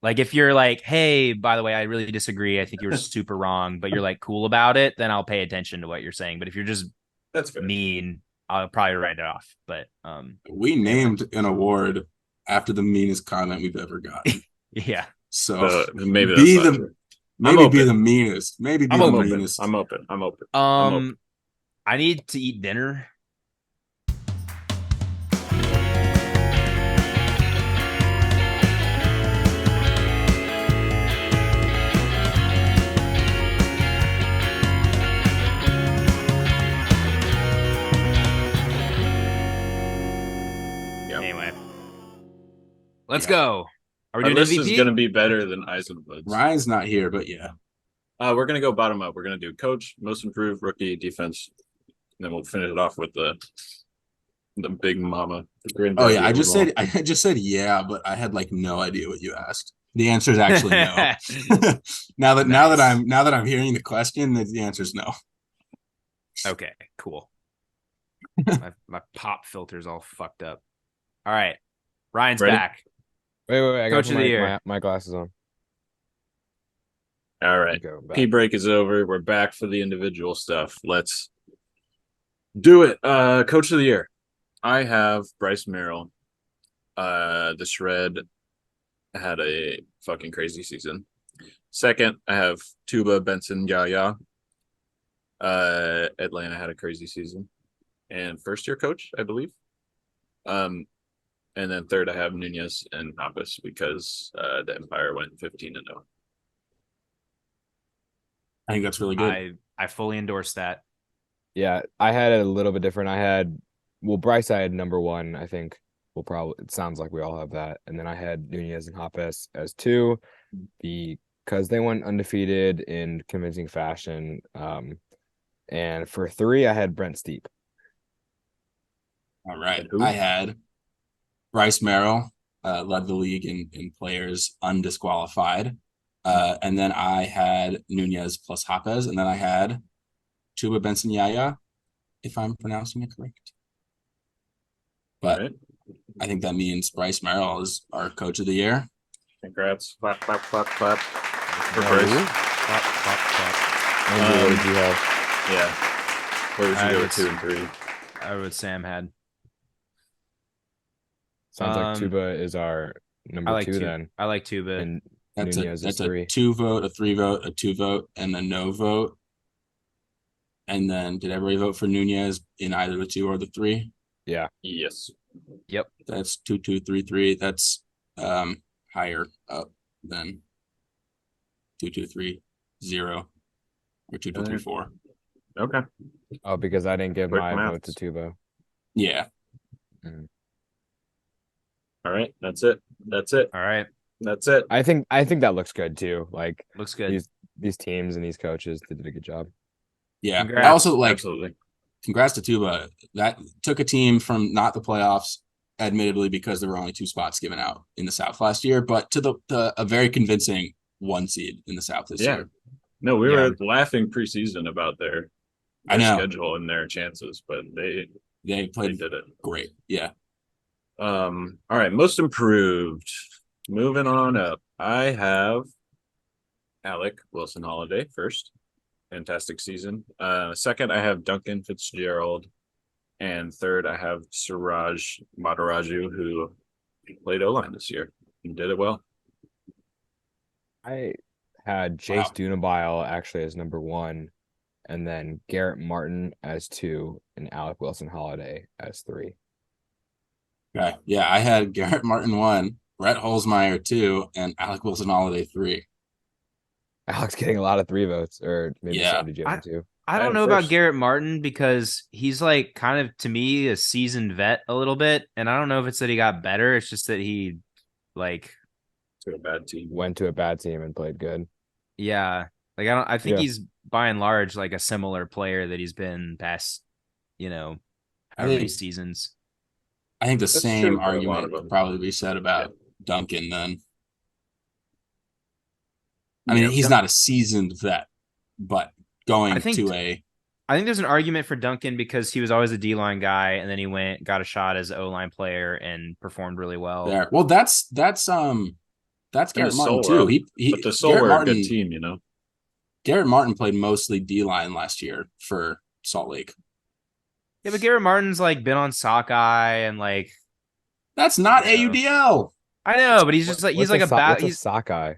Like if you're like, hey, by the way, I really disagree. I think you're super wrong, but you're like cool about it, then I'll pay attention to what you're saying. But if you're just That's fair. mean, I'll probably write it off. But We anyway. named an award after the meanest comment we've ever gotten. Yeah. So Yeah. be Yeah. the Yeah. maybe Yeah. not true. I'm Be the open. meanest. Maybe be I'm the open. meanest. I'm open. I need to eat dinner. Yep. Anyway, let's Yeah. go. Are we Our doing list is going MVP? to be better than Eisenwood's. Ryan's not here, but yeah. We're going to go bottom up. We're going to do coach, most improved, rookie, defense, and then we'll finish it off with the big mama, the Oh yeah, granddaddy of them all. I just said yeah, but I had like no idea what you asked. The answer is actually no. Nice. Now that I'm hearing the question, the answer is no. Okay, cool. My pop filter's all fucked up. All right. Ryan's Ready? back. Wait. I gotta Coach put of the my, year. my glasses on. All right. Go P back. break is over. We're back for the individual stuff. Let's do it. Coach of the year. I have Bryce Merrill. The shred had a fucking crazy season. Second, I have Tuba Benson Yaya. Atlanta had a crazy season. And first year coach, I believe. And then third, I have Nunez and Hoppus because the Empire went 15-0. I think that's really good. I fully endorse that. Yeah, I had it a little bit different. Bryce, I had number one. I think it sounds like we all have that. And then I had Nunez and Hoppes as two because they went undefeated in convincing fashion. And for three, I had Brent Steep. All right. I had Bryce Merrill, led the league in players undisqualified. And then I had Nunez plus Hopez, and then I had Chuba Benson Yaya, if I'm pronouncing it correct. But right. I think that means Bryce Merrill is our coach of the year. Congrats. Clap, clap, clap, clap. For No. Bryce. Clap, clap, clap. Andrew, what did you have? Yeah. Where would you I go would with 2 and 3? I would Sam had. Sounds like Tuba is our number two then. I like Tuba. And That's Nunez is a three. 2 vote, a 3 vote, a 2 vote, and a no vote. And then did everybody vote for Nunez in either the 2 or the 3? Yeah. Yes. Yep. That's 2, 2, 3, 3. That's higher up than 2, 2, 3, 0 or 2, 2, 3, 4. Okay. Oh, because I didn't give Quick my vote to maths. Tuba. Yeah. Mhm. All right. That's it. All right. That's it. I think that looks good too. Like Looks good. these teams and these coaches, they did a good job. Yeah. Congrats. I also Absolutely. congrats to Tuba. That took a team from not the playoffs, admittedly, because there were only 2 spots given out in the South last year, but to a very convincing 1 seed in the South this year. No, we were laughing preseason about their I know. schedule and their chances, but they played did it great. Yeah. All right, most improved. Moving on up, I have Alec Wilson Holiday first. Fantastic season. Second, I have Duncan Fitzgerald. And third, I have Suraj Madaraju, who played O-line this year and did it well. I had Jace Dunabile actually as number one, and then Garrett Martin as two, and Alec Wilson Holiday as three. Okay. Yeah, I had Garrett Martin 1, Brett Holzmeyer 2, and Alec Wilson Holiday 3. Alex getting a lot of 3 votes, or maybe Yeah. so did you have 2? I don't know about Garrett Martin because he's like kind of, to me, a seasoned vet a little bit. And I don't know if it's that he got better. It's just that he like went to a bad team and played good. Yeah. Like I think he's by and large like a similar player that he's been past, however many seasons. I think the same argument could probably be said about Duncan then. I mean, he's not a seasoned vet, but I think there's an argument for Duncan because he was always a D-line guy, and then he got a shot as an O-line player and performed really well. Well, that's that's And the Garrett Martin Soul too. but the Soul Garrett were a Martin, good team, you know. Garrett Martin played mostly D-line last year for Salt Lake. Yeah, but Garrett Martin's like been on sockeye and like That's not you know. AUDL. I know, but he's just like What's a what's a he's sockeye?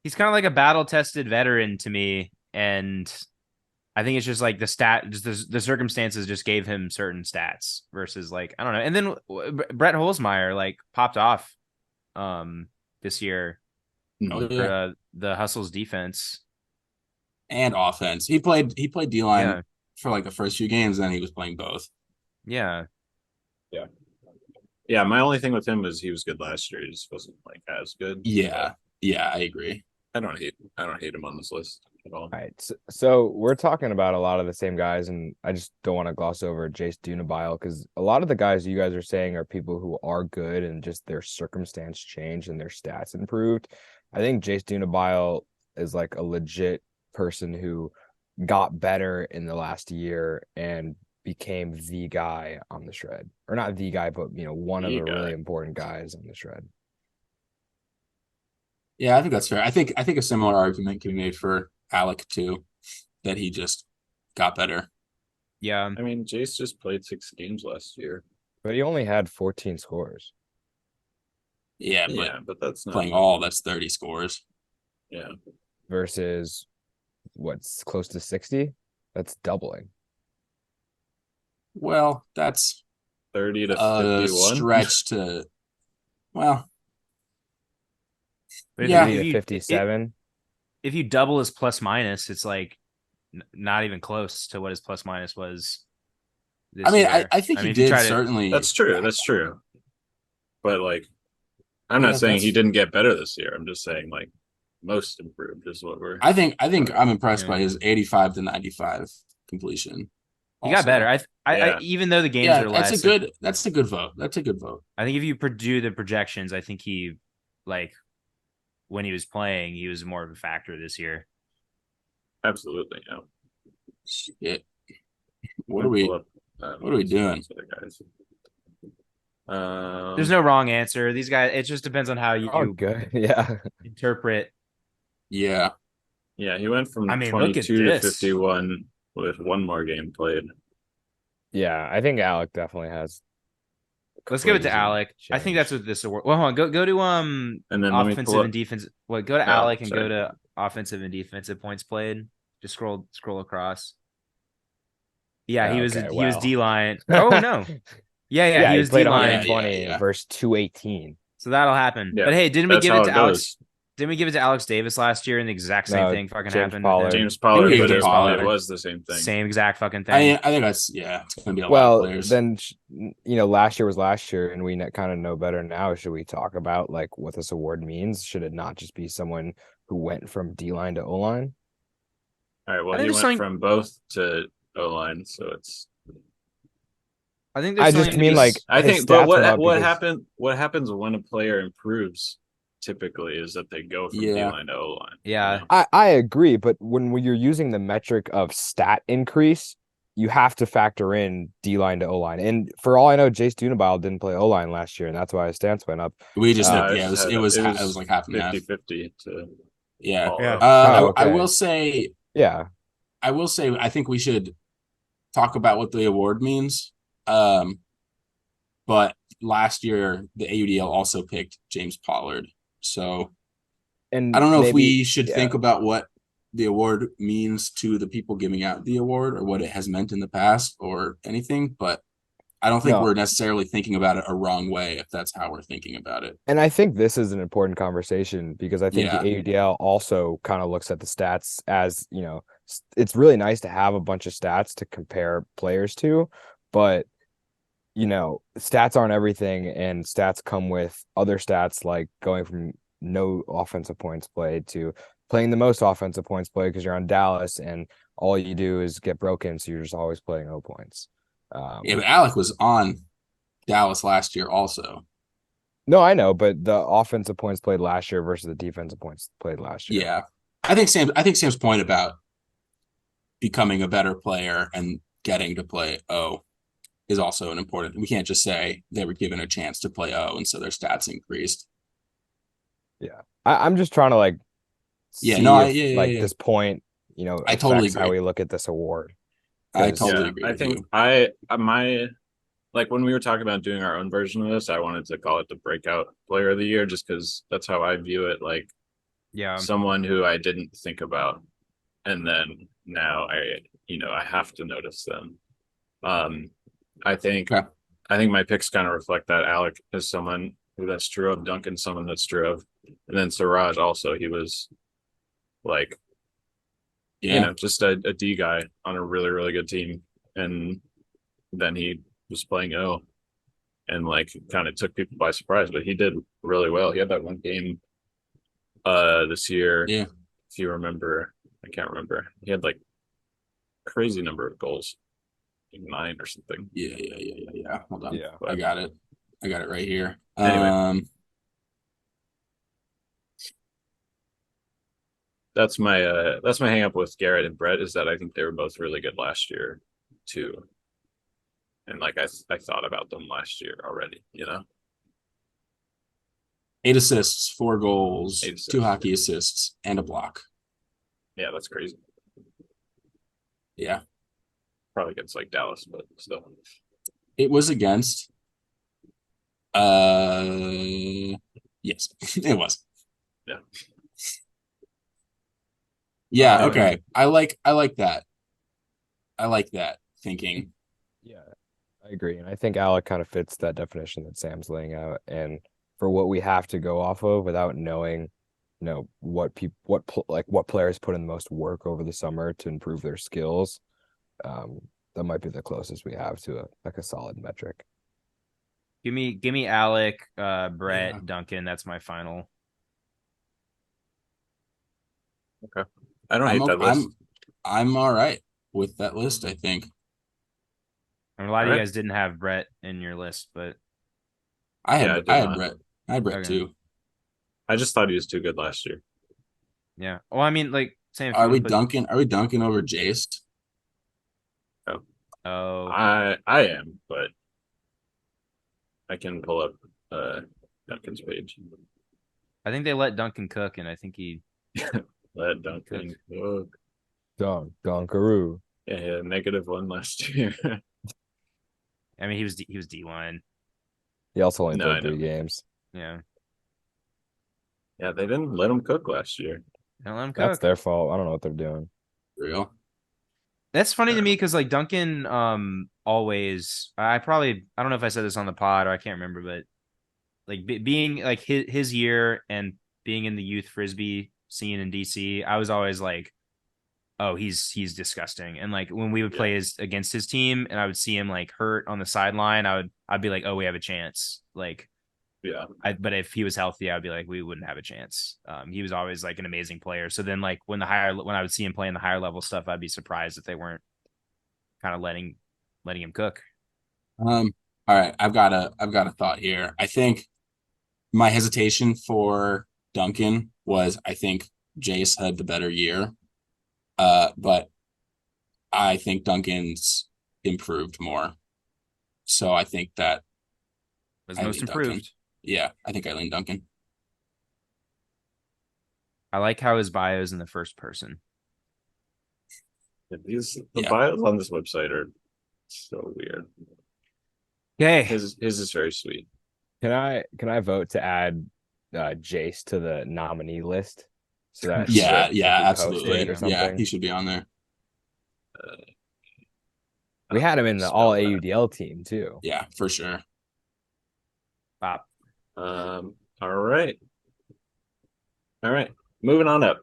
kind of like a battle tested veteran to me, and I think it's just like just the circumstances just gave him certain stats versus like I don't know. And then Brett Holzmeyer like popped off this year Oh for yeah, the Hustle's defense. and offense. He played D-line Yeah, for like the first few games, then he was playing both. yeah. Yeah, my only thing with him was he was good last year. He just wasn't like as good. Yeah, I agree. I don't hate him on this list at all. All right, so we're talking about a lot of the same guys, and I just don't want to gloss over Jace Dunabile because a lot of the guys you guys are saying are people who are good and just their circumstance changed and their stats improved. I think Jace Dunabile is like a legit person who got better in the last year and became the guy on the shred, or not the guy, but one of The the really guy. important guys on the shred. Yeah, I think that's fair. I think a similar argument can be made for Alec too, that he just got better. Yeah. I mean, Jace just played 6 games last year. But he only had 14 scores. Yeah, But that's not playing all, that's 30 scores. Yeah. Versus what's close to 60? That's doubling. Well, that's 30 to a 51. stretch to, well, But Yeah. 50 to 57. If you double his plus minus, it's like not even close to what his plus minus was this I mean, year. I think he if you did try to- certainly. That's true. That's true. But like, I'm not Yeah, saying he that's- didn't get better this year. I'm just saying like most improved is what we're. I think I'm impressed Yeah. by his 85 to 95 completion. He got also. better. I Yeah. even though the games Yeah, are less, that's a good vote. That's a good vote. I think if you do the projections, I think he like when he was playing, he was more of a factor this year. Absolutely. Yeah. Shit. What are we doing? There's no wrong answer. These guys, it just depends on how Oh, you good. Yeah. interpret. Yeah. Yeah, he went from I mean, look at 22 to this. 51 with one more game played. Yeah. I think Alec definitely has. Let's give it to crazy Alec. I think that's what this award. Well, hold on. Go to And then let me offensive pull up. and defense. Well, go to Oh, Alec and sorry. go to offensive and defensive points played. Just scroll across. Yeah, he was Okay, he was wow. D line. Oh no. Yeah, he was played D line. 120 Yeah. versus 218. So that'll happen. Yeah, But hey, didn't we that's give how it to it Alex? goes. Didn't we give it to Alex Davis last year and the exact same No, thing fucking James happened? Pollard. with him? James Pollard, we but gave it to Pollard. it was the same thing. Same exact fucking thing. I think it's going to be a lot of Well, players. then, last year was last year, and we kind of know better now. Should we talk about like what this award means? Should it not just be someone who went from D line to O line? All right. Well, I think he there's went something- from both to O line, so it's. I think there's I just something to mean be- like I his think, but stats went up what because- happened? What happens when a player improves? Typically, is that they go from D Yeah. line to O line. Yeah. I agree, but when you're using the metric of stat increase, you have to factor in D line to O line. And for all I know, Jace Dunabile didn't play O line last year, and that's why his stats went up. We just No, it was like half and half. 50-50 to Yeah. all Yeah. of- Oh, I okay. will say Yeah, I think we should talk about what the award means. But last year the AUDL also picked James Pollard. So and I don't know if maybe- we should yeah. think about what the award means to the people giving out the award or what it has meant in the past or anything, but I don't think No. we're necessarily thinking about it a wrong way if that's how we're thinking about it. And I think this is an important conversation because I think Yeah. the AUDL also kind of looks at the stats as, it's really nice to have a bunch of stats to compare players to, but stats aren't everything, and stats come with other stats like going from no offensive points played to playing the most offensive points played because you're on Dallas and all you do is get broken, so you're just always playing 0 points. Yeah, but Alec was on Dallas last year also. No, I know, but the offensive points played last year versus the defensive points played last year. Yeah. I think Sam's point about becoming a better player and getting to play O is also an important. We can't just say they were given a chance to play O and so their stats increased. Yeah. I'm just trying to like Yeah, see no, if like yeah. this point, I totally affects how agree. we look at this award. I Because totally Yeah, agree I with think you. my like when we were talking about doing our own version of this, I wanted to call it the breakout player of the year just because that's how I view it. Like Yeah. someone who I didn't think about, and then now I have to notice them. Um, I think Okay. I think my picks kind of reflect that. Alec is someone who that's true of. Duncan, someone that's true of, and then Siraj also. He was like Yeah. just a D guy on a really really good team, and then he was playing O and like kind of took people by surprise. But he did really well. He had that one game this year, Yeah. if you remember. I can't remember. He had like crazy number of goals, like 9 or something. Yeah. Hold on. yeah, I But got it. I got it right here. anyway, that's my hang up with Garrett and Brett is that I think they were both really good last year too. And like I thought about them last year already. 8 assists, 4 goals, 8 2 assists. hockey assists, and a block. Yeah, that's crazy. Yeah. Probably against like Dallas, but still. It was against yes, it was. Yeah. Yeah, Anyway, okay. I like that. I like that thinking. yeah, I agree, and I think Alec kind of fits that definition that Sam's laying out, and for what we have to go off of without knowing, what people, what players put in the most work over the summer to improve their skills. That might be the closest we have to a solid metric. Give me Alec, Yeah. Brett, Duncan. That's my final. okay. I don't I'm hate okay. that list. I'm all right with that list, I think. I mean, a lot All of you right. guys didn't have Brett in your list, but Yeah, I I did had not. Brett. I had Brett okay. too. I just thought he was too good last year. Yeah. Well, I mean, like, Sam, if you want to put, Are we dunking over Jace? Oh, oh, I am, but I can pull up Duncan's page. I think they let Duncan cook, and I think he Let Duncan cooked. cook. Donkaroo. Yeah, he had a -1 last year. I mean, he was D1. He also only No, I played know. 3 games. Yeah. Yeah, they didn't let him cook last year. Don't let him That's cook. their fault. I don't know what they're doing. Real. That's funny to Uh, me because like Duncan, always. I don't know if I said this on the pod or I can't remember, but like being like his year and being in the youth frisbee scene in DC, I was always like, oh, he's disgusting. And like when we would yeah, play against his team and I would see him like hurt on the sideline, I'd be like, oh, we have a chance. Like yeah, but if he was healthy, I'd be like, we wouldn't have a chance. He was always like an amazing player. So then like when I would see him playing the higher level stuff, I'd be surprised if they weren't kind of letting him cook. All right, I've got a thought here. I think my hesitation for Duncan was I think Jace had the better year. But I think Duncan's improved more. So I think that Was I most lean Duncan. improved. Yeah, I think I lean Duncan. I like how his bio is in the first person. the Yeah. bios on this website are so weird. Okay. His is very sweet. Can I vote to add Jace to the nominee list so that Yeah, if yeah, we post There you absolutely. it or go. Yeah, he something? should be on there. We had him in the all Spell that. AUDL team too. Yeah, for sure. Pop. All right. All right. Moving on up.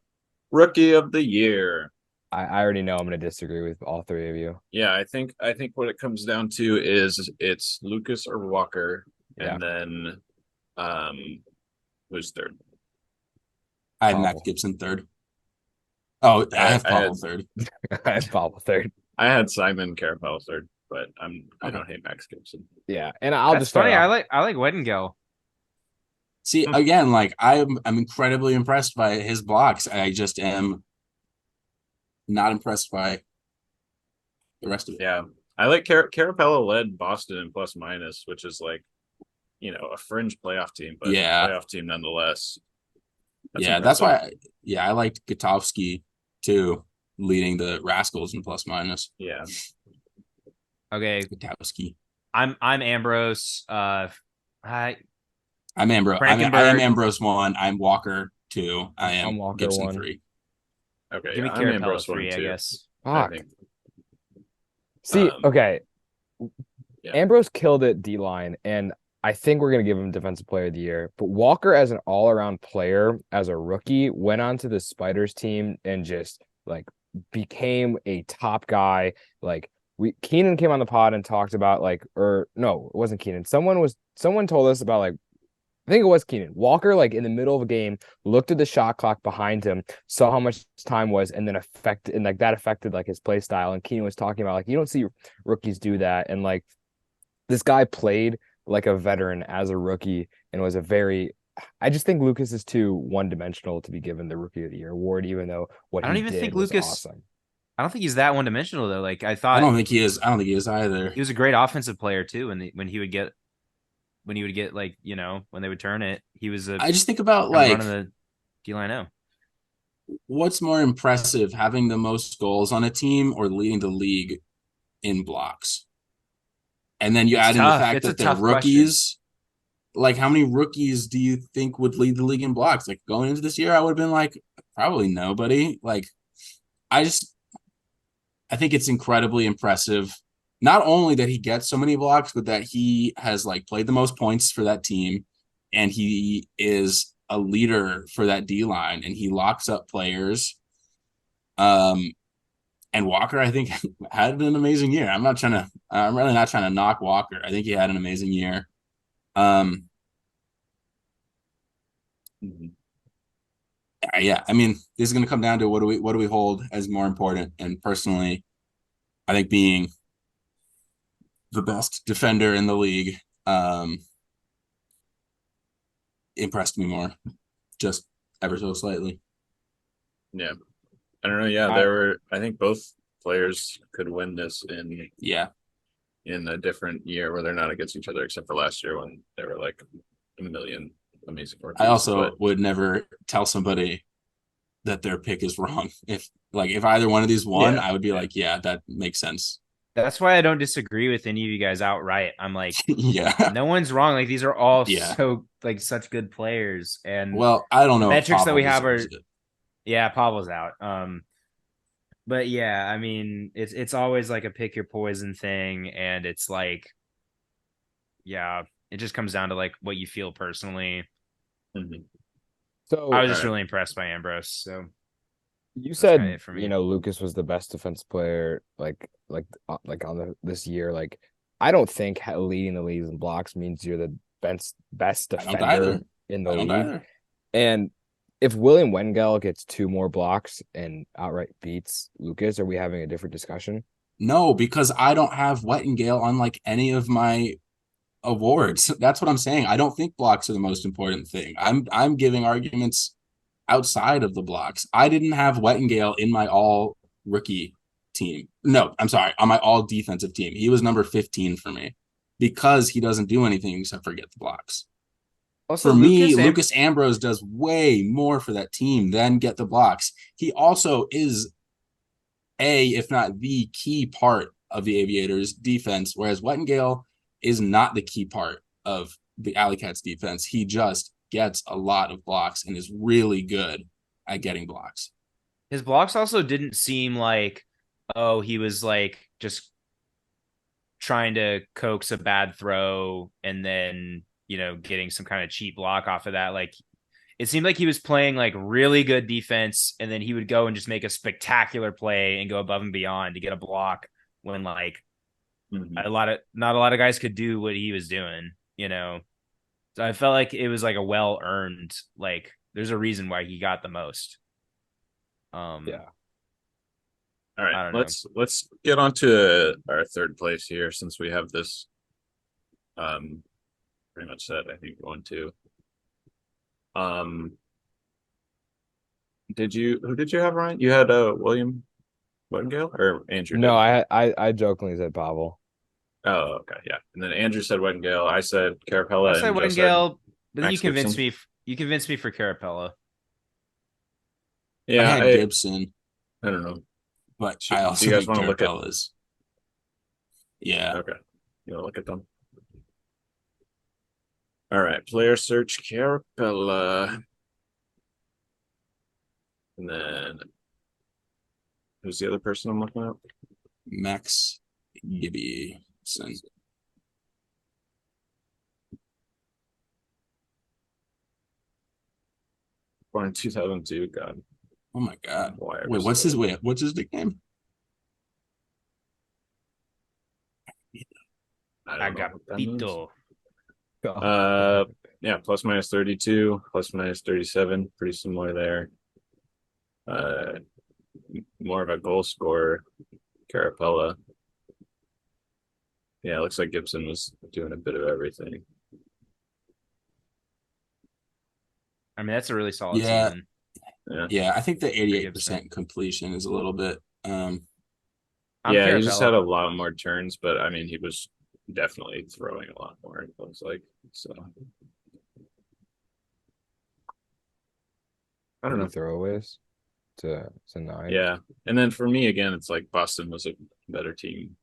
Rookie of the year. I already know I'm going to disagree with all 3 of you. Yeah, I think what it comes down to is it's Lucas or Walker, Yeah. and then who's third? I had Max Pavel. Gibson third. Oh, I have I Pavel had third. I had Pavel third. I had Simon Carapel third, but I Okay. don't hate Max Gibson. Yeah, and I'll That's just start funny. off. I like Weddingale. See, again, like I'm incredibly impressed by his blocks. I just am not impressed by the rest of it. Yeah, I like Carapello led Boston in plus minus, which is like a fringe playoff team, but Yeah. playoff team nonetheless. Yeah, that's why. I liked Gutowski too, leading the Rascals in plus minus. Yeah. Okay, Gutowski. I'm Ambrose. I I'm Ambrose. I am Frankenberg. Ambrose 1. I'm Walker 2. I I'm am Walker Gibson 1. 3. Okay, Give yeah, me I'm Carapella Ambrose 1 3, I too. guess. I Fuck. think. See, Um, okay. Yeah. Ambrose killed it D line, and I think we're gonna give him Defensive Player of the Year. But Walker, as an all-around player, as a rookie, went onto the Spiders team and just like became a top guy. Like Keenan came on the pod and talked about like, or no, it wasn't Keenan. Someone told us about like, I think it was Keenan. Walker, like in the middle of a game, looked at the shot clock behind him, saw how much time was, and then that affected like his play style. And Keenan was talking about like, you don't see rookies do that, and like this guy played like a veteran as a rookie and was a very. I just think Lucas is too one-dimensional to be given the Rookie of the Year award, even though what I don't he even did think was Lucas. awesome. I don't think he's that one dimensional though. Like I I thought don't think he is. I don't think he is either. he was a great offensive player too. When he would get like when they would turn it, he was a I just think about kind of like running the D line out. what's more impressive, having the most goals on a team or leading the league in blocks. And then you It's add in the tough. fact It's a that they're tough question. rookies. Like, how many rookies do you think would lead the league in blocks? Like, going into this year, I would have been like, probably nobody. Like, I just, I think it's incredibly impressive. Not only that he gets so many blocks, but that he has like played the most points for that team, and he is a leader for that D line, and he locks up players. And Walker, I think, had an amazing year. I'm really not trying to knock Walker. I think he had an amazing year. Yeah, I mean, this is going to come down to what do we hold as more important. And personally, I think being the best defender in the league impressed me more, just ever so slightly. Yeah. I don't know. Yeah, I think both players could win this in a different year where they're not against each other, except for last year when they were like a million amazing rookies. I also would never tell somebody that their pick is wrong. If either one of these won, I would be like, yeah, that makes sense. That's why I don't disagree with any of you guys outright. I'm like, yeah, no one's wrong. Like these are all Yeah. so like such good players, and Well, I don't know if metrics that Pavel we have are deserves it. yeah, Pablo's out. But yeah, I mean, it's always like a pick your poison thing, and it's like, yeah, it just comes down to like what you feel personally. So I was just really impressed by Ambrose. So you that's kinda said it for me. Lucas was the best defensive player on this year. Like I don't think leading the leagues in blocks means you're the best I don't defender either. in I the don't league. either. And if William Wengel gets 2 more blocks and outright beats Lucas, are we having a different discussion? No, because I don't have Wettengale on like any of my awards. That's what I'm saying. I don't think blocks are the most important thing. I'm giving arguments outside of the blocks. I didn't have Wettengale in my all rookie team. No, I'm sorry, on my all defensive team. He was number 15 for me because he doesn't do anything except for get the blocks. Also, For me, Lucas Ambrose does way more for that team than get the blocks. He also is if not the key part of the Aviators defense, whereas Wettengale is not the key part of the Alley Cats defense. He just gets a lot of blocks and is really good at getting blocks. His blocks also didn't seem like, oh, he was like just trying to coax a bad throw and then, getting some kind of cheap block off of that. Like it seemed like he was playing like really good defense and then he would go and just make a spectacular play and go above and beyond to get a block when like not a lot of guys could do what he was doing, So I felt like it was like a well earned, like there's a reason why he got the most. Yeah. All right, let's get on to our third place here since we have this pretty much set. I think 1, 2. Who did you have, Ryan? You had William Wettengale or Andrew? No, I jokingly said Pavel. Oh, okay, yeah. And then Andrew said Wettengale. I said Carapella. I said and Wettengale, but then Max you convinced Gibson. me. You convinced me for Carapella. Yeah, I had Gibson, I don't know. but Do I you also guys think want to look at? Carapella's. Yeah. Okay, you want to look at them? All right, player search Carapella, and then who's the other person I'm looking at? Max Gibson. Born in 2002. God, Oh my god. why are we Wait, so- what's his nickname? I don't know what that means. Agapito. Yeah, plus minus 32, plus minus 37, pretty similar there. More of a goal scorer, Carapella. Yeah, it looks like Gibson was doing a bit of everything. I mean, that's a really solid Yeah. season. Yeah, I think the Gibson. 88% completion is a little bit I'm Yeah, he just Carapella. had a lot more turns, but I mean, he was definitely throwing a lot more. It looks like so. I don't know. Throwaways to 9. Yeah, and then for me again, it's like Boston was a better team,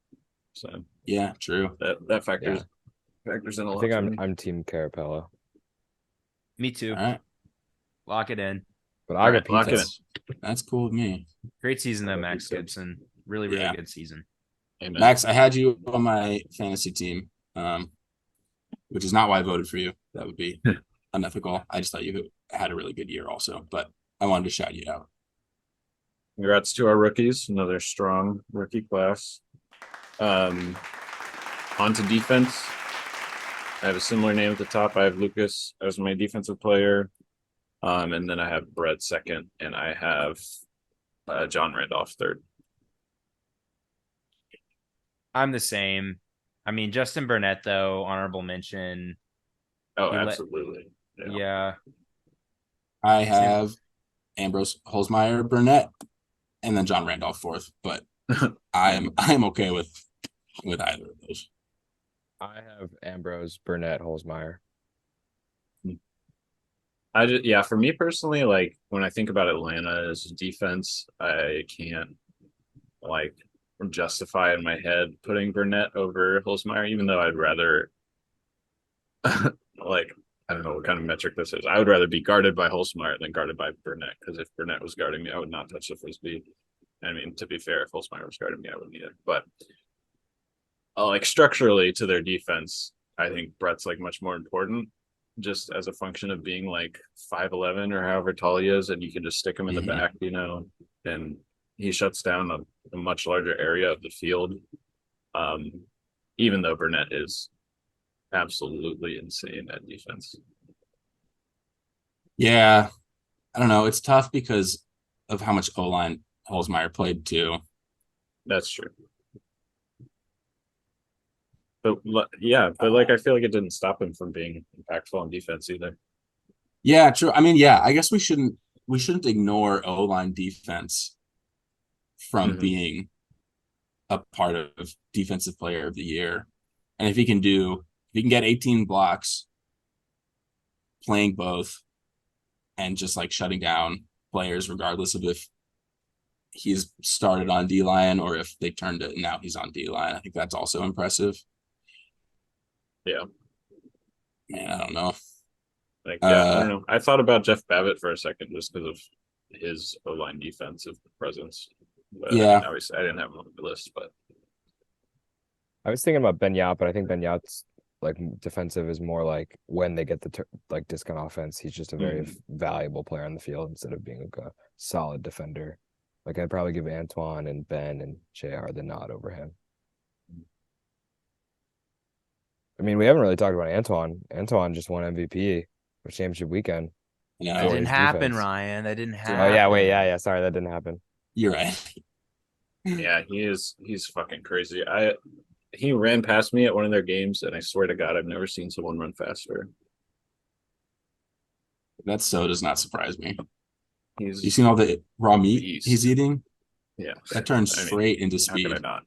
so yeah, true. that factors in a I lot. think for me. I'm team Carapella, Me too. All right. Lock it in. but All right, lock it in. That's cool with me. Great season though, Love Max Gibson. Gibson. Really Yeah. good season. Amen. Max, I had you on my fantasy team, which is not why I voted for you. That would be unethical. I just thought you had a really good year also, but I wanted to shout you out. Congrats to our rookies, another strong rookie class. On to defense. I have a similar name at the top. I have Lucas as my defensive player. And then I have Brett second, and I have John Randolph third. I'm the same. I mean, Justin Burnett though, honorable mention. Oh, He let- absolutely. Yeah. I have Ambrose, Holzmeyer, Burnett, and then John Randolph fourth, but I'm okay with either of those. I have Ambrose, Burnett, Holzmeyer. For me personally, like when I think about Atlanta as a defense, I can't like justify in my head putting Burnett over Holzmeyer, even though I'd rather like I don't know what kind of metric this is. I would rather be guarded by Holzmeyer than guarded by Burnett, because if Burnett was guarding me, I would not touch the frisbee. I mean, to be fair, if Holzmeyer was guarding me, I wouldn't either. But like structurally to their defense, I think Brett's like much more important, just as a function of being like 5'11" or however tall he is, and you can just stick him in the Mhm. back, and he shuts down a much larger area of the field. Even though Burnett is absolutely insane at defense. Yeah, I don't know. It's tough because of how much O-line Holzmeyer played too. That's true. But like I feel like it didn't stop him from being impactful on defense either. Yeah, true. I mean, yeah, I guess we shouldn't ignore O-line defense from Mhm. being a part of defensive player of the year. And if he can get 18 blocks playing both and just like shutting down players regardless of if he's started on D-line or if they turned it and now he's on D-line, I think that's also impressive. Yeah. Man, I don't know. Like, I don't know. I thought about Jeff Babbitt for a second just because of his O-line defensive presence. But Yeah. I mean, obviously I didn't have him on the list, but I was thinking about Ben Yap, but I think Ben Yap's like defensive is more like when they get the like discount offense, he's just a very valuable player on the field instead of being like a solid defender. Like I'd probably give Antoine and Ben and JR the nod over him. I mean, we haven't really talked about Antoine. Antoine just won MVP for championship weekend. Yeah, That didn't his happen, defense. Ryan. That didn't happen. Oh yeah, wait, yeah. Sorry, that didn't happen. you're right. yeah, he's fucking crazy. He ran past me at one of their games, and I swear to God, I've never seen someone run faster. That so does not surprise me. You He's seen all the raw meat beast. he's eating? yeah. That turns I mean, straight into How speed. could I not?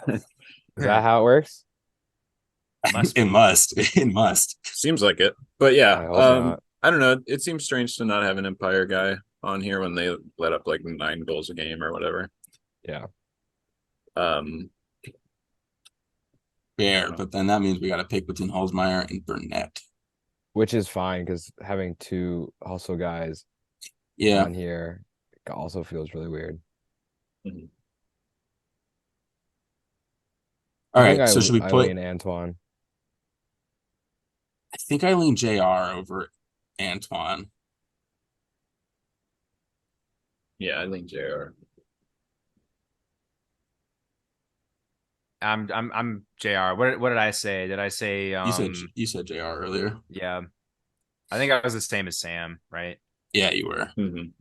Is that how it works? Must It be. must. It must. Seems like it, but yeah. I hope not. I don't know. It seems strange to not have an Empire guy. on here when they let up like 9 goals a game or whatever. Yeah. Um, Fair, but then that means we got to pick between Holzmeyer and Burnett. Which is fine because having two hustle guys Yeah. on here also feels really weird. mhm. All I think right. So should we I put? lean Antoine. I think I lean JR over Antoine. Yeah, I think JR. I'm JR. What did I say? Did I say You said JR earlier. yeah. I think I was the same as Sam, right? Yeah, you were. Mhm.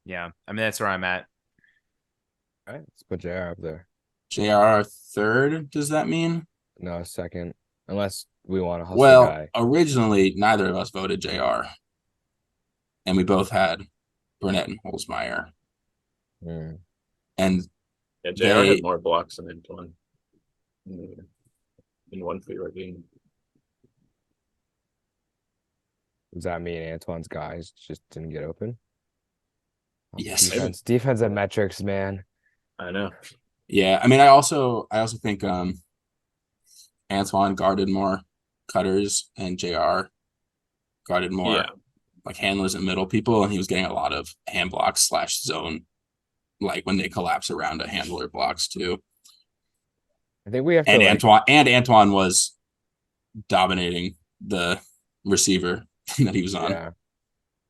Yeah. I mean that's where I'm at. All right, let's put JR up there. JR third. Does that mean? No, second. Unless we want a hustle Well, guy. originally neither of us voted JR, and we both had Burnett and Holzmeyer, Mm. and Yeah, JR they had more blocks than Antoine in one favorite game. Does that mean Antoine's guys just didn't get open? yes, Maybe. Defensive metrics, man. I know. yeah. I mean, I also think Antoine guarded more cutters and JR guarded more Yeah. like handlers and middle people, and he was getting a lot of hand blocks / zone, like when they collapse around a handler blocks too. I think we have to And like Antoine was dominating the receiver that he was on. yeah.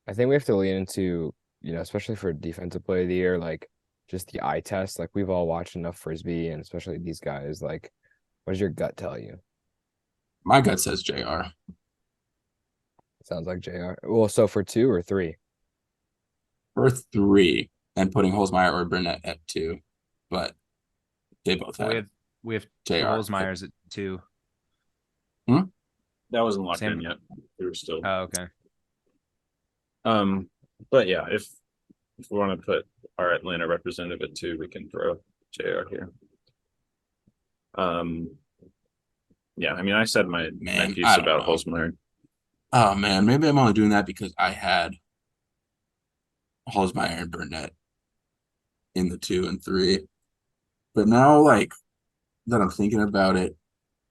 I think we have to lean into, especially for defensive player of the year, like just the eye test. Like we've all watched enough frisbee and especially these guys, like what does your gut tell you? My gut says JR. Sounds like JR. Well, so for 2 or 3? For 3 and putting Holzmeyer or Burnett at 2, but they both Well, had we have JR. Holzmeyer's at 2. That wasn't locked Sam- in yet. We were still Oh, okay. but yeah, if we want to put our Atlanta representative at 2, we can throw JR here. Yeah, I mean I said my piece I don't about know. Holzmeyer. Oh man, maybe I'm only doing that because I had Holzmeyer and Burnett in the 2 and 3. But now, like that I'm thinking about it,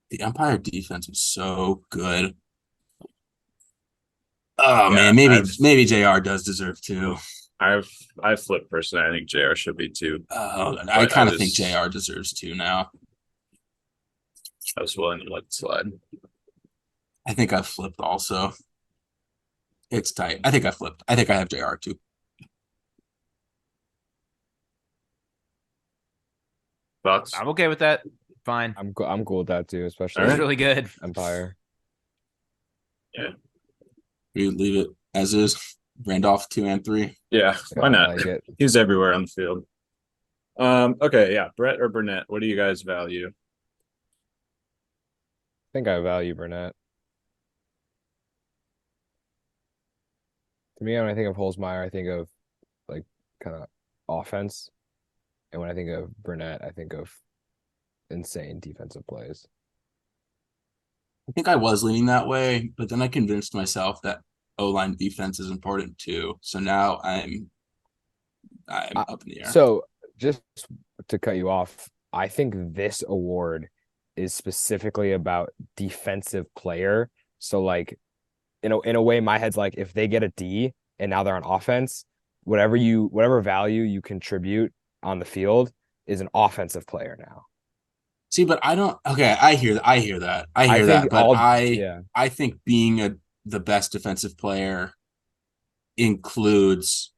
the Empire defense was so good. Oh Yeah, man, maybe JR does deserve 2. I've flipped personally. I think JR should be 2. I kind of think JR deserves 2 now. I was willing to let it slide. I think I've flipped also. It's tight. I think I flipped. I think I have JR too. Thoughts? I'm okay with that. Fine. I'm cool with that too, especially It's Alright. really good. Empire. We leave it as is. Randolph 2 and 3. Yeah, why not? I like it. He's everywhere on the field. Okay, yeah. Brett or Burnett, what do you guys value? I think I value Burnett. To me, when I think of Holzmeyer, I think of like kind of offense. And when I think of Burnett, I think of insane defensive plays. I think I was leaning that way, but then I convinced myself that O-line defense is important too. So now I'm up in the air. So just to cut you off, I think this award is specifically about defensive player. So like in a way, my head's like if they get a D and now they're on offense, whatever value you contribute on the field is an offensive player now. See, but I don't. Okay, I hear that. I hear that. But I think being the best defensive player includes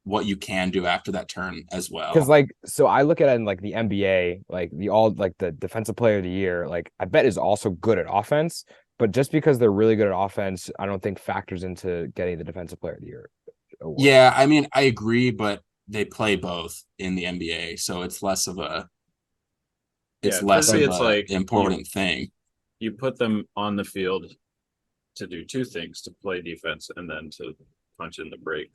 what you can do after that turn as well. Because so I look at it in like the NBA, like the defensive player of the year, like I bet is also good at offense, but just because they're really good at offense, I don't think factors into getting the defensive player of the year award. Yeah, I mean, I agree, but they play both in the NBA, so it's less of a like important thing. You put them on the field to do 2 things: to play defense and then to punch in the break.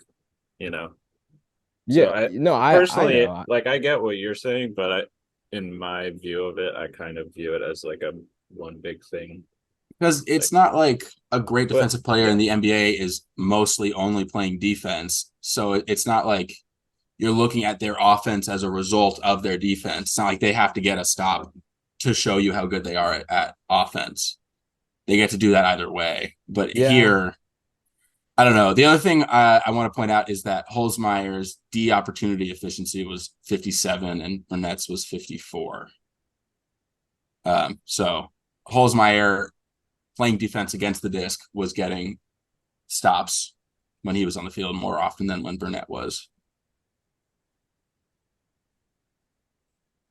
Yeah, so I personally, I know. like I get what you're saying, but in my view of it, I kind of view it as like a one big thing. Because it's not like a great But defensive player in the NBA is mostly only playing defense. So it's not like you're looking at their offense as a result of their defense. It's not like they have to get a stop to show you how good they are at offense. They get to do that either way. But Yeah. here, I don't know. The other thing I want to point out is that Holzmeier's D opportunity efficiency was 57 and Burnett's was 54. So Holzmeier playing defense against the disc was getting stops when he was on the field more often than when Burnett was.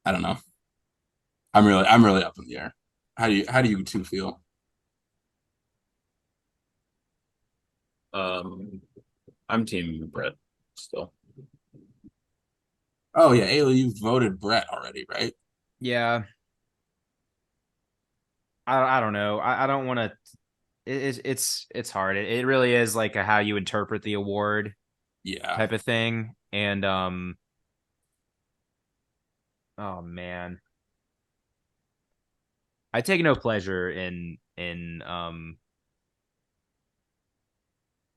I don't know. I'm really up in the air. How do you two feel? I'm team Brett still. Oh yeah, Ayla, you voted Brett already, right? Yeah. I don't know. I don't want to. It's hard. It really is like a how you interpret the award Yeah. type of thing. And oh man, I take no pleasure in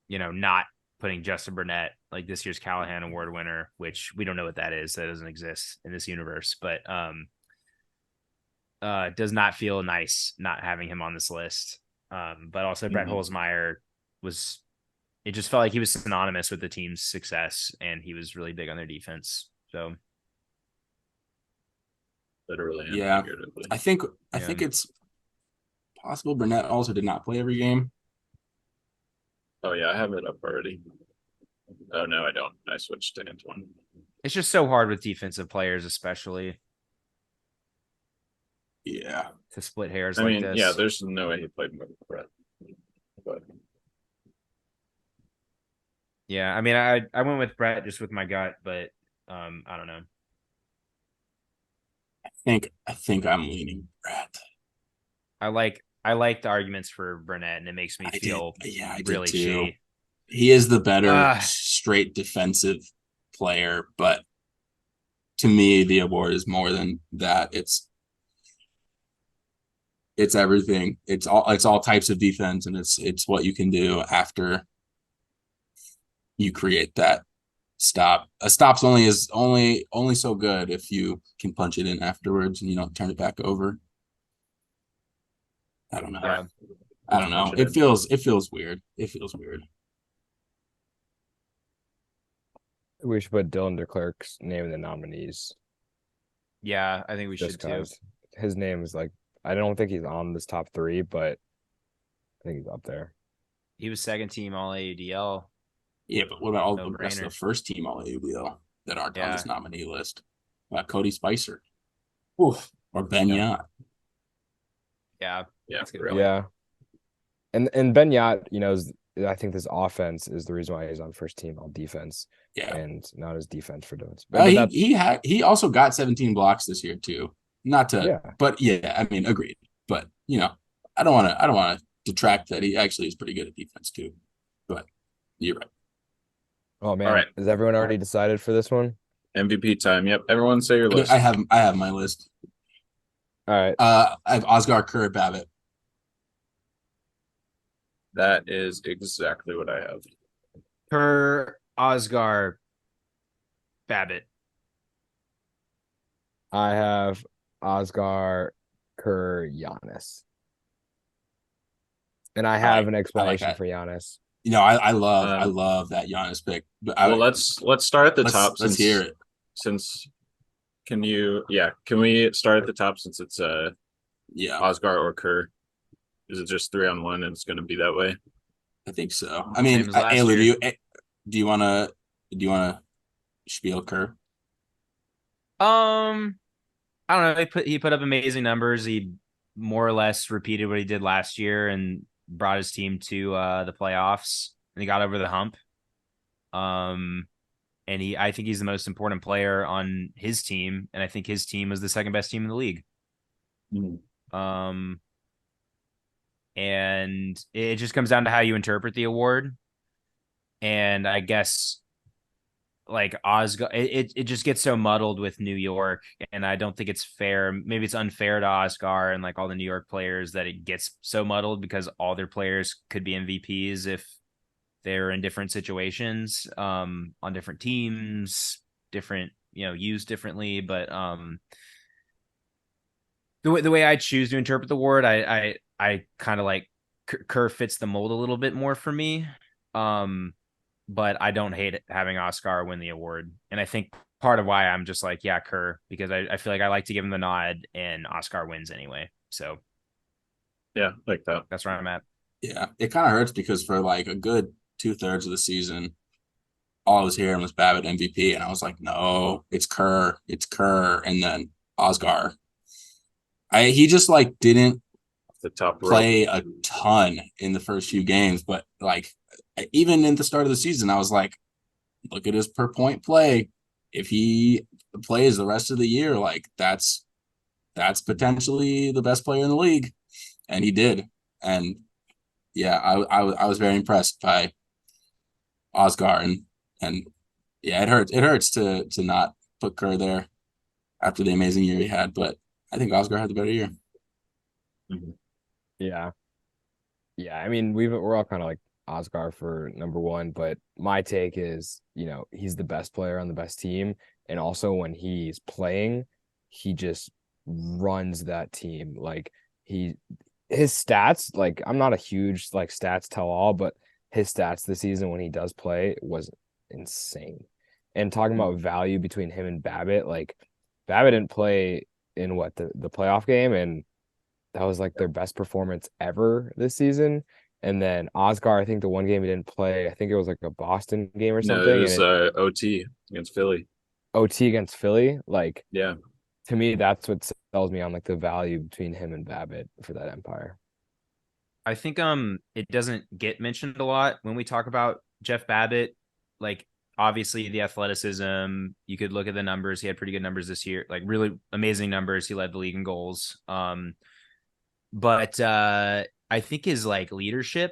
not putting Justin Burnett like this year's Callahan Award winner, which we don't know what that is. That doesn't exist in this universe, but does not feel nice not having him on this list. But also Brett Holzmeier was it just felt like he was synonymous with the team's success and he was really big on their defense. So Literally and Yeah. figuratively. I think it's possible Burnett also did not play every game. Oh yeah, I have it up already. Oh no, I don't. I switched to Antoine. it's just so hard with defensive players, especially Yeah. to split hairs I like mean, this. yeah, there's no way he played more with Brett. But Yeah, I mean, I went with Brett just with my gut, but I don't know. I think I'm leaning Brett. I like the arguments for Burnett, and it makes me I did. feel Yeah, I did really too. shitty. He is the better Uh, straight defensive player, but to me, the award is more than that. It's everything. It's all types of defense, and it's what you can do after you create that stop. A stop's only so good if you can punch it in afterwards and you don't turn it back over. I don't know. yeah, I don't know. punch it in. It feels weird. It feels weird. We should put Dylan DeClerc's name in the nominees yeah, I think we just should too. because his name is like, I don't think he's on this top three, but I think he's up there. He was second team All AUDL. Yeah, but what about all No the rest of brainer. the first team all AUDL that aren't on Yeah, this nominee list? Cody Spicer. Oof. Or Ben Yeah. Yacht. yeah, Yeah, that's a good really. point. Yeah. And Ben Yacht, I think this offense is the reason why he's on first team on defense Yeah. and not his defense for defense. But He also got 17 blocks this year too. Not to yeah. but yeah, I mean agreed. But I don't wanna detract that he actually is pretty good at defense too. But you're right. Oh man. All right. Is everyone already decided for this one? MVP time. Yep. Everyone say your list. I have my list. All right. I have Oscar Kerr Babbitt. That is exactly what I have. Per Oscar Babbitt. I have Oscar Kerr Giannis. And I have an explanation that. for Giannis. I love that Giannis pick. But let's start at the top. Let's hear it. Can we start at the top since it's Yeah, Oscar or Kerr? Is it just 3-on-1 and it's going to be that way? I think so. I mean, Same as last Ayla, year. do you wanna spiel Kerr? I don't know. He put up amazing numbers. He more or less repeated what he did last year and brought his team to the playoffs and he got over the hump. And I think he's the most important player on his team, and I think his team was the second best team in the league. Mm-hmm. And it just comes down to how you interpret the award. And I guess like Oscar, it just gets so muddled with New York, and I don't think it's fair. Maybe it's unfair to Oscar and like all the New York players that it gets so muddled because all their players could be MVPs if they're in different situations, on different teams, different, used differently. But the way I choose to interpret the award, I kind of like Kerr fits the mold a little bit more for me. Um, but I don't hate having Oscar win the award. And I think part of why I'm just like, yeah, Kerr, because I feel like I like to give him the nod and Oscar wins anyway. So Yeah, like that. that's where I'm at. Yeah, it kind of hurts because for like a good 2/3 of the season, all I was hearing was Babbitt MVP, and I was like, no, it's Kerr, and then Oscar. He just like didn't The top rope. play a ton in the first few games, but like even in the start of the season, I was like, look at his per point play. If he plays the rest of the year, like that's potentially the best player in the league, and he did. And yeah, I was very impressed by Oscar, and yeah, it hurts. It hurts to not put Kerr there after the amazing year he had, but I think Oscar had the better year. Yeah. Yeah, I mean, we're all kind of like Oscar for number one, but my take is, he's the best player on the best team, and also when he's playing, he just runs that team. Like his stats, like I'm not a huge like stats tell all, but his stats this season when he does play was insane. And talking about value between him and Babbitt, like Babbitt didn't play in what the playoff game, and that was like their best performance ever this season. And then Oscar, I think the one game he didn't play, I think it was like a Boston game or No, something. it was OT against Philly. OT against Philly. Like Yeah. to me, that's what sells me on like the value between him and Babbitt for that Empire. I think it doesn't get mentioned a lot when we talk about Jeff Babbitt. Like obviously the athleticism, you could look at the numbers. He had pretty good numbers this year, like really amazing numbers. He led the league in goals. But I think his like leadership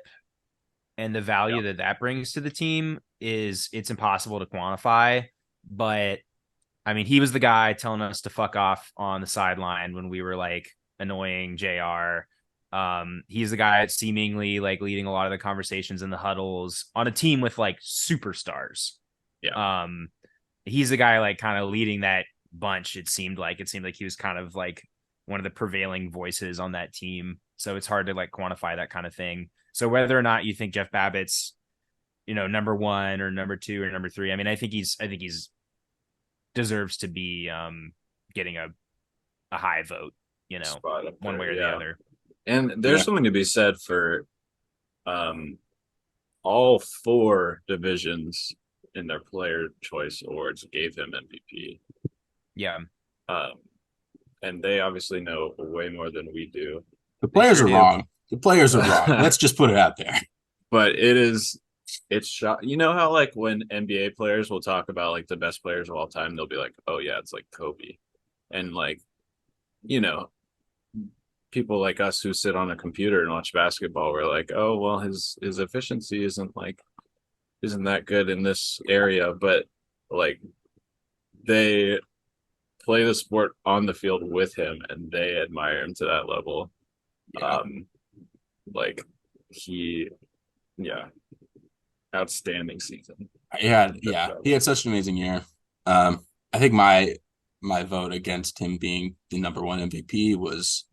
and the value that brings to the team it's impossible to quantify. But I mean, he was the guy telling us to fuck off on the sideline when we were like annoying JR. He's the guy that's seemingly like leading a lot of the conversations in the huddles on a team with like superstars. Yeah. He's the guy like kind of leading that bunch. It seemed like he was kind of like one of the prevailing voices on that team. So it's hard to like quantify that kind of thing. So whether or not you think Jeff Babbitt's, number one or number two or number three, I mean, I think he's deserves to be getting a high vote, Spot up one there, way or the other. And there's something to be said for all four divisions in their player choice awards gave him MVP. Yeah. And they obviously know way more than we do. The players are wrong. The players are wrong. Let's just put it out there. But it's shot. You know how like when NBA players will talk about like the best players of all time, they'll be like, "Oh yeah, it's like Kobe," and like, people like us who sit on a computer and watch basketball, we're like, "Oh well, his efficiency isn't that good in this area," but like they play the sport on the field with him and they admire him to that level. Yeah. Like outstanding season. He had such an amazing year. I think my vote against him being the number one MVP was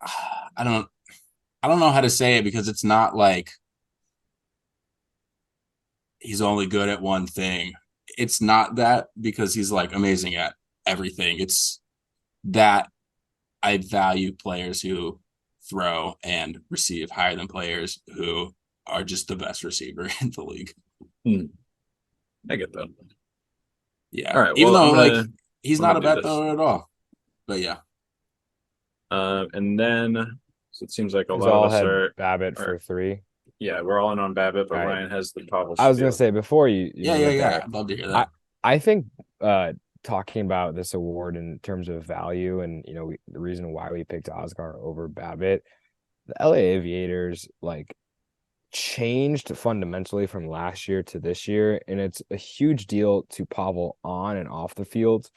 I don't know how to say it because it's not like he's only good at one thing. It's not that because he's like amazing at everything. It's that I value players who throw and receive higher than players who are just the best receiver in the league. I get that. Yeah. All right. Even well, though he's not a bad thrower at all. But yeah. And then so it seems like a We lot all of us had Babbitt for 3. Yeah, we're all in on Babbitt, but Right. Ryan has the Pavel. I was gonna say before you Yeah. there, I'd love to hear that. I think talking about this award in terms of value and the reason why we picked Oscar over Babbitt, the LA Aviators, like changed fundamentally from last year to this year, and it's a huge deal to Pavel on and off the field.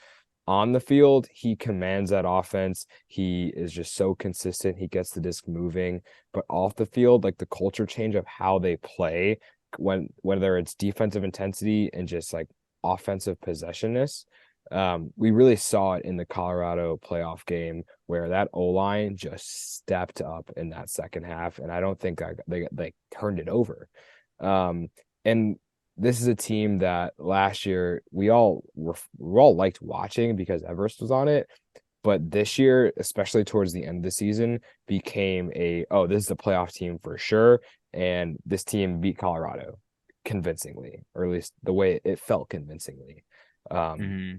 On the field, he commands that offense. He is just so consistent. He gets the disc moving. But off the field, like the culture change of how they play, whether it's defensive intensity and just like offensive possessionness, we really saw it in the Colorado playoff game where that O-line just stepped up in that second half, and I don't think they turned it over. And this is a team that last year we all liked watching because Everest was on it, but this year, especially towards the end of the season, became this is a playoff team for sure, and this team beat Colorado convincingly, or at least the way it felt convincingly.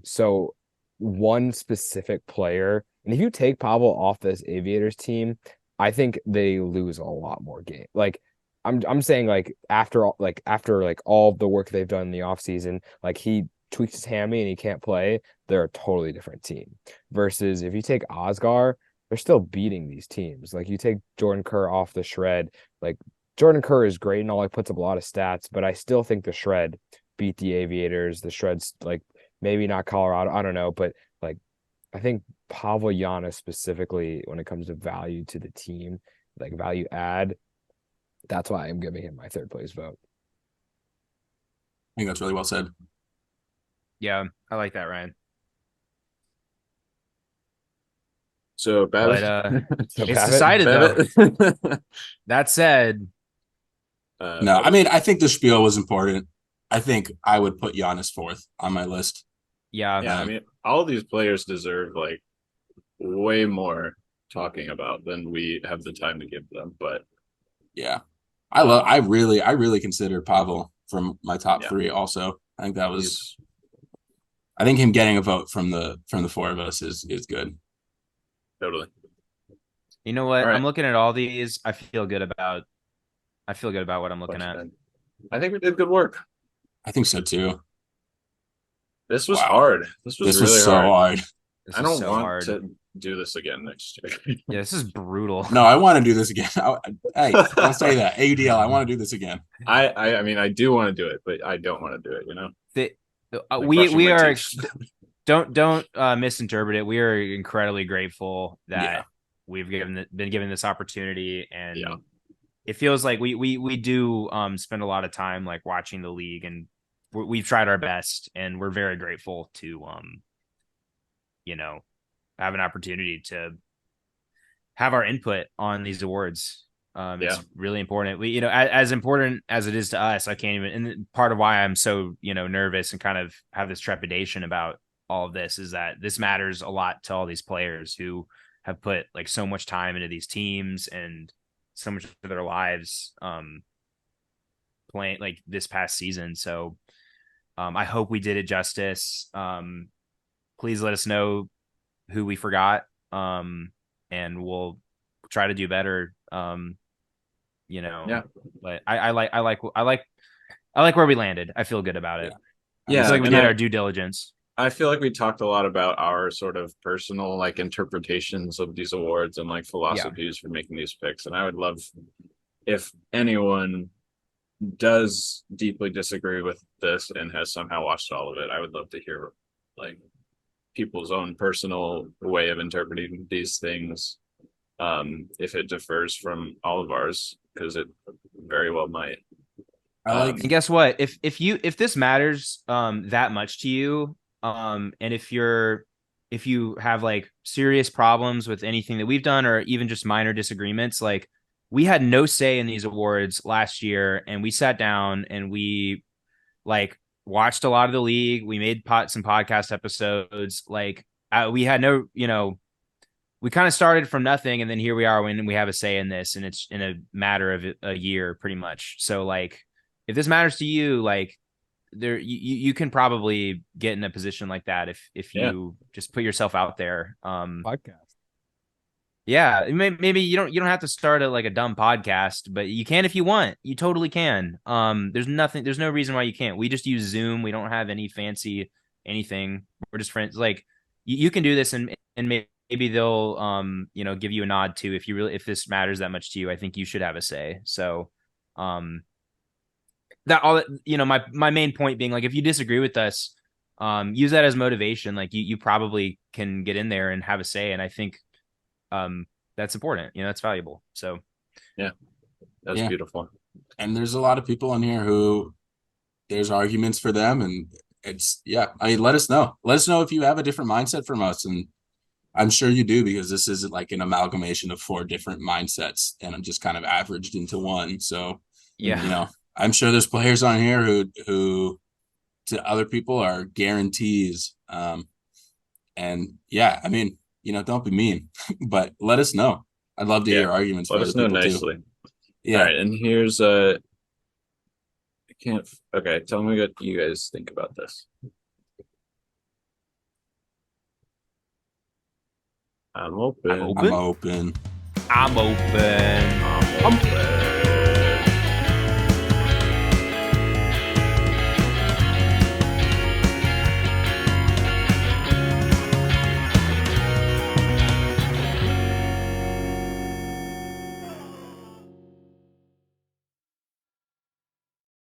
So one specific player, and if you take Pavel off this Aviators team, I think they lose a lot more game. Like I'm saying, like after all the work they've done in the offseason, like he tweaks his hammy and he can't play, they're a totally different team. Versus if you take Osgar, they're still beating these teams. Like you take Jordan Kerr off the shred, like Jordan Kerr is great and all, he puts up a lot of stats, but I still think the shred beat the Aviators. The shred's like maybe not Colorado, I don't know, but like I think Pavel Giannis specifically when it comes to value to the team, like value add, that's why I'm giving him my third place vote. I think that's really well said. Yeah, I like that, Ryan. So But So it's Babbitt? decided though. Babbitt. That said, No, I mean, I think the spiel was important. I think I would put Giannis fourth on my list. yeah, Yeah, I mean, all of these players deserve like way more talking about than we have the time to give them. But Yeah. I really consider Pavel from my top Yeah. three also. I think that was I think him getting a vote from the four of us is good. totally. you know what? All right. I'm looking at all these. I feel good about what I'm looking at. I think we did good work. I think so too. This was Wow. hard. This was This really was so hard. I don't want to do this again next year. Yeah, this is brutal. No, I want to do this again. Hey, don't say that. AUDL, I want to do this again. I mean, I do want to do it, but I don't want to do it. You know, We are don't misinterpret it. We are incredibly grateful that we've been given this opportunity, and it feels like we do spend a lot of time like watching the league, and we've tried our best, and we're very grateful to have an opportunity to have our input on these awards. It's really important. We, as important as it is to us, I can't even, and part of why I'm so, nervous and kind of have this trepidation about all of this is that this matters a lot to all these players who have put like so much time into these teams and so much of their lives, playing like this past season. So, I hope we did it justice. Please let us know who we forgot. And we'll try to do better. But I like where we landed. I feel good about it. Yeah. I feel like we did our due diligence. I feel like we talked a lot about our sort of personal like interpretations of these awards and like philosophies for making these picks. And I would love if anyone does deeply disagree with this and has somehow watched all of it, I would love to hear like people's own personal way of interpreting these things, if it differs from all of ours, because it very well might. And guess what? If this matters that much to you, and if you have like serious problems with anything that we've done or even just minor disagreements, like we had no say in these awards last year, and we sat down and we like watched a lot of the league. We made some podcast episodes. Like we had no, we kind of started from nothing, and then here we are when we have a say in this, and it's in a matter of a year, pretty much. So like, if this matters to you, like you can probably get in a position like that if you just put yourself out there. Podcast. Yeah, maybe you don't have to start a dumb podcast, but you can if you want. You totally can. There's no reason why you can't. We just use Zoom. We don't have any fancy anything. We're just friends. Like you can do this, and maybe they'll give you a nod too if this matters that much to you. I think you should have a say. So That all my main point being, like, if you disagree with us, use that as motivation. Like, you probably can get in there and have a say, and I think that's important. That's valuable. So Yeah, that's Yeah. beautiful. And there's a lot of people in here who there's arguments for them, and I mean, let us know. Let us know if you have a different mindset from us, and I'm sure you do, because this is like an amalgamation of 4 different mindsets, and I'm just kind of averaged into one. So, yeah. I'm sure there's players on here who to other people are guarantees. And yeah, I mean, don't be mean, but let us know. I'd love to Yeah. hear arguments Let from other us know people too. nicely. Yeah. All right, and here's I can't. Okay, tell me what you guys think about this. I'm open. I'm I'm open. open. I'm open. I'm open.